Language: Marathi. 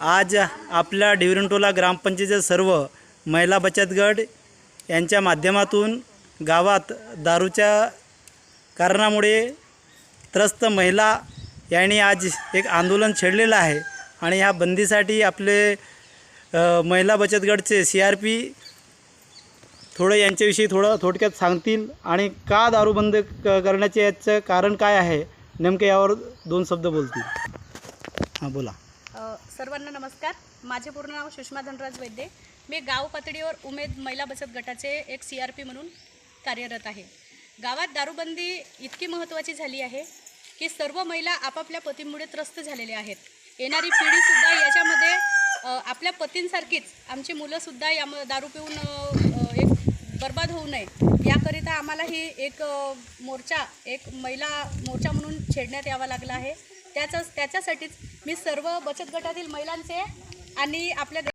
आज आपल्या डिवरंटोला ग्रामपंचायतीचे सर्व महिला बचत गट यांच्या माध्यमातून गावात दारूच्या कारणामुळे त्रस्त महिला यांनी आज एक आंदोलन छेडलेलं आहे आणि ह्या बंदीसाठी आपले महिला बचत गटचे CRP थोडं यांच्याविषयी थोडक्यात सांगतील आणि का दारू बंद करण्याचे याचं कारण काय आहे नेमके यावर दोन शब्द बोलतील. हां बोला. सर्वांना नमस्कार. माझे पूर्ण नाव सुषमा धनराज वैद्य. मी गाव पातळीवर उमेद महिला बचत गटाचे एक CRP म्हणून कार्यरत आहे. गावात दारूबंदी इतकी महत्त्वाची झाली आहे की सर्व महिला आपापल्या पतींमुळे त्रस्त झालेल्या आहेत. येणारी पिढीसुद्धा याच्यामध्ये आपल्या पतींसारखीच आमची मुलंसुद्धा या दारू पिऊन एक बर्बाद होऊ नये याकरिता आम्हाला ही एक मोर्चा, एक महिला मोर्चा म्हणून छेडण्यात यावा लागला आहे. त्याच्यासाठीच मी सर्व बचत गटातील महिलांचे आणि आपल्या